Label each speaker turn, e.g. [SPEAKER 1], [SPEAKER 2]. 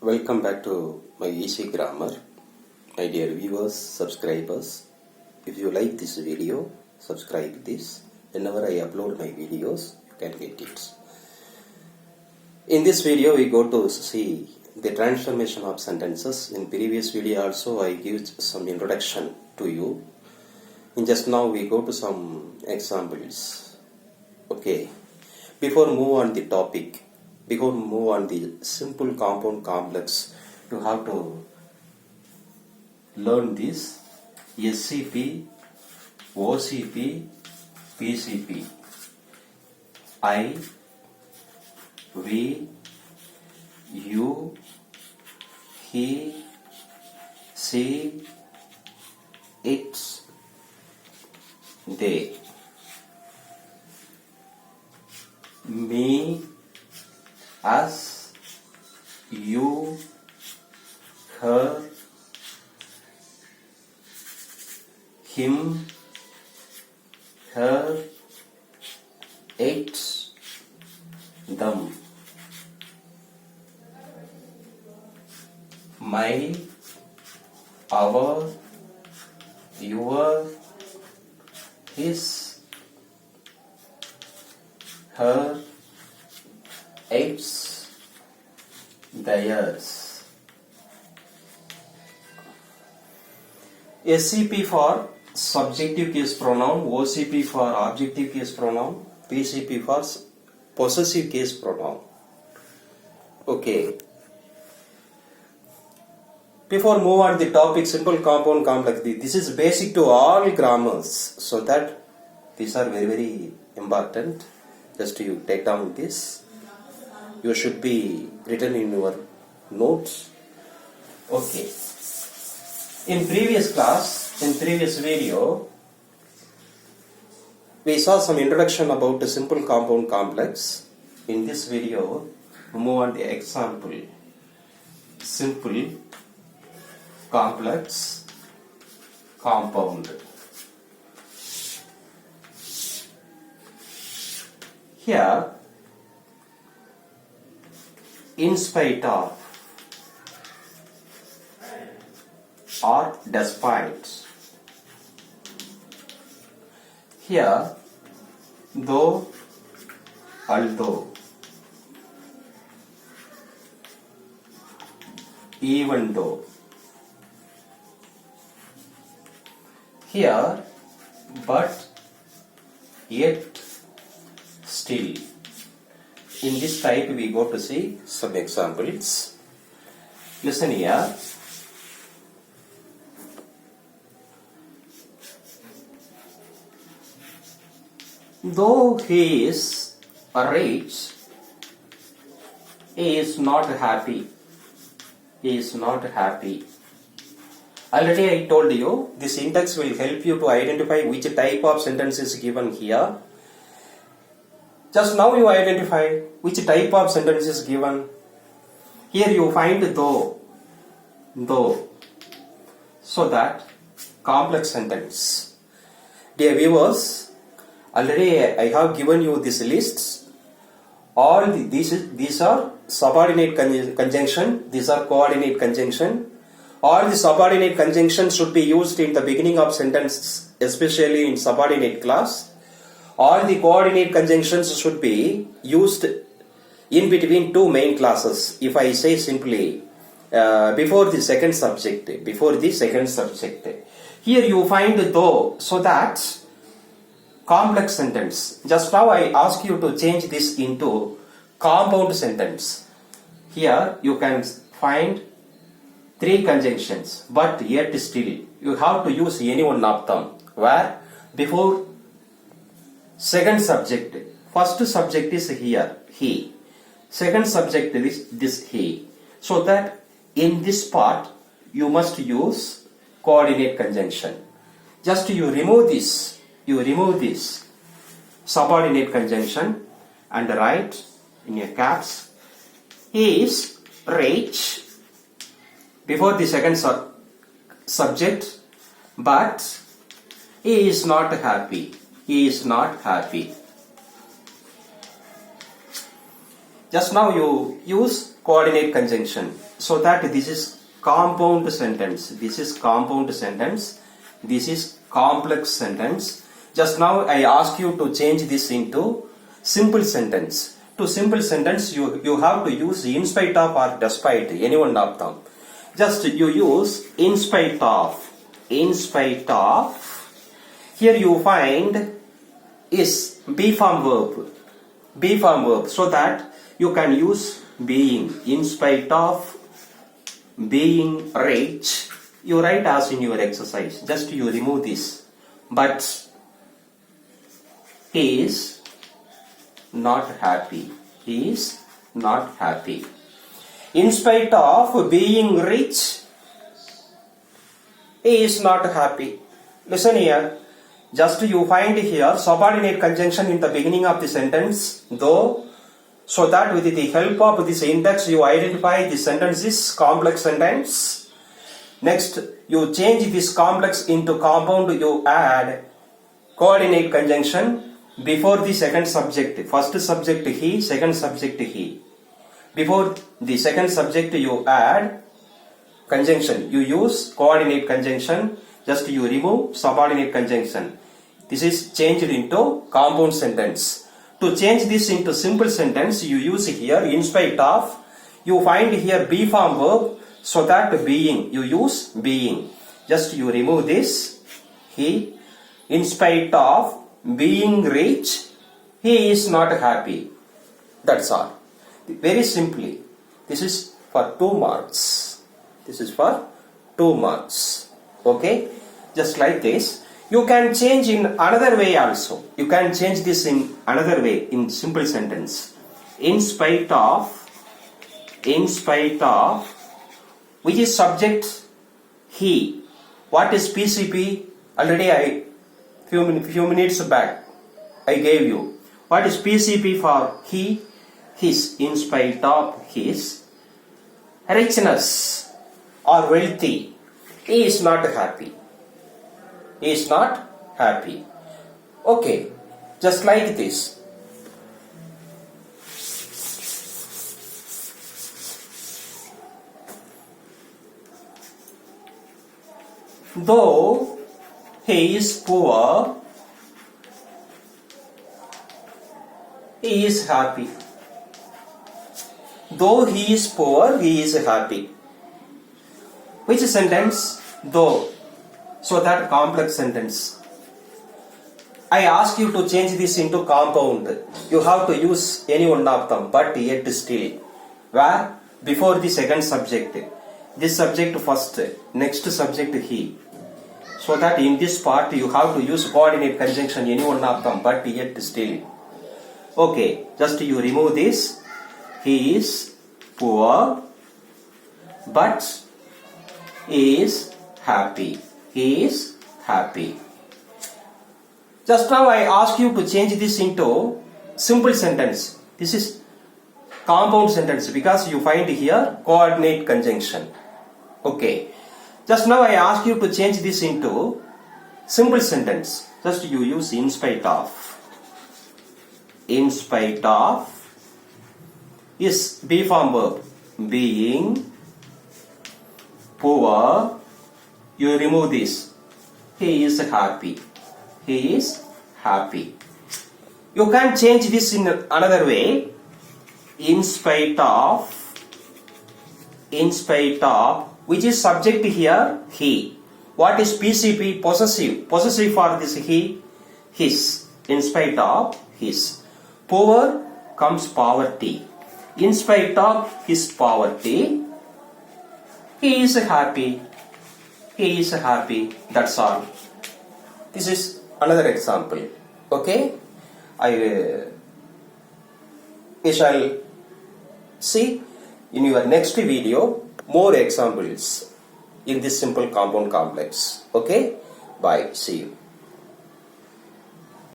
[SPEAKER 1] Welcome back to my Easy Grammar. My dear viewers, subscribers, if you like this video, subscribe this. Whenever I upload my videos, you can get it. In this video, we go to see the transformation of sentences. In previous video also, I give some introduction to you. And just now, we go to some examples. Okay. Before move on the topic, before move on the simple compound complex, you have to learn this SCP, OCP, PCP. I, we, you, he, she, it, they. Me, us, you, her, him, her, it, them. My, our, your, his, her, its, theirs. SCP for subjective case pronoun, OCP for objective case pronoun, PCP for possessive case pronoun. Okay. Before move on the topic simple compound complex, this is basic to all grammars, so that these are very very important. Just you take down this. You should be written in your notes. Okay. In previous class, in previous video, we saw some introduction about the simple compound complex. In this video, we move on the example. Simple, complex, compound. Here, in spite of or despite. Here, though, although, even though. Here, but, yet, still. In this type, we go to see some examples. Listen here. Though he is rich, he is not happy. He is not happy. Already I told you, this syntax will help you to identify which type of sentence is given here. Just now you identify which type of sentence is given. Here you find though. So that complex sentence. Dear viewers, already I have given you this lists. All these are subordinate conjunction. These are coordinate conjunction. All the subordinate conjunctions should be used in the beginning of sentences, especially in subordinate clause. All the coordinate conjunctions should be used in between two main classes. If I say simply before the second subject. Here you find though, so that complex sentence. Just now I ask you to change this into compound sentence. Here you can find three conjunctions, but yet still you have to use any one of them. Where before second subject, first subject is here, he. Second subject is this, he. So that in this part, you must use coordinate conjunction. Just you remove this subordinate conjunction and write in your caps, he is rich before the second subject, but he is not happy. He is not happy. Just now you use coordinate conjunction, so that this is compound sentence. This is compound sentence. This is complex sentence. Just now I ask you to change this into simple sentence. To simple sentence you have to use in spite of or despite, any one of them. Just you use in spite of. In spite of. Here you find is B form verb. B form verb, so that you can use being. In spite of being rich, you write as in your exercise. Just you remove this. But he is not happy. He is not happy. In spite of being rich, he is not happy. Listen here. Just you find here subordinate conjunction in the beginning of the sentence, though, so that with the help of this index you identify the sentence is complex sentence. Next, you change this complex into compound, you add coordinate conjunction before the second subject. First subject he, second subject he. Before the second subject you add conjunction. You use coordinate conjunction. Just you remove subordinate conjunction. This is changed into compound sentence. To change this into simple sentence, you use here in spite of. You find here be form verb, so that being, you use being. Just you remove this. He, in spite of being rich, he is not happy. That's all. Very simply. This is for 2 marks. This is for 2 marks. Okay? Just like this. You can change in another way also. You can change this in another way, in simple sentence. In spite of, which is subject he. What is PCP? Already few minutes back I gave you. What is PCP for he? His. In spite of his richness or wealthy, he is not happy. He is not happy. Okay, just like this. Though he is poor, he is happy. Though he is poor, he is happy. Which sentence? Though. So that complex sentence. I ask you to change this into compound. You have to use any one of them, but yet still. Where? Before the second subject. This subject first, next subject he. So that in this part you have to use coordinate conjunction, any one of them, but yet still. Okay, just you remove this. He is poor, but he is happy. He is happy. Just now I ask you to change this into simple sentence. This is compound sentence because you find here coordinate conjunction. Okay. Just now I ask you to change this into simple sentence. Just you use in spite of. In spite of is be form verb. Being poor, you remove this. He is happy. He is happy. You can change this in another way. In spite of, which is subject here, he. What is PCP? Possessive. Possessive for this he, his. In spite of his. Poor comes poverty. In spite of his poverty, he is happy. He is happy. That's all. This is another example. Okay? We shall see in your next video more examples in this simple compound complex. Okay? Bye. See you.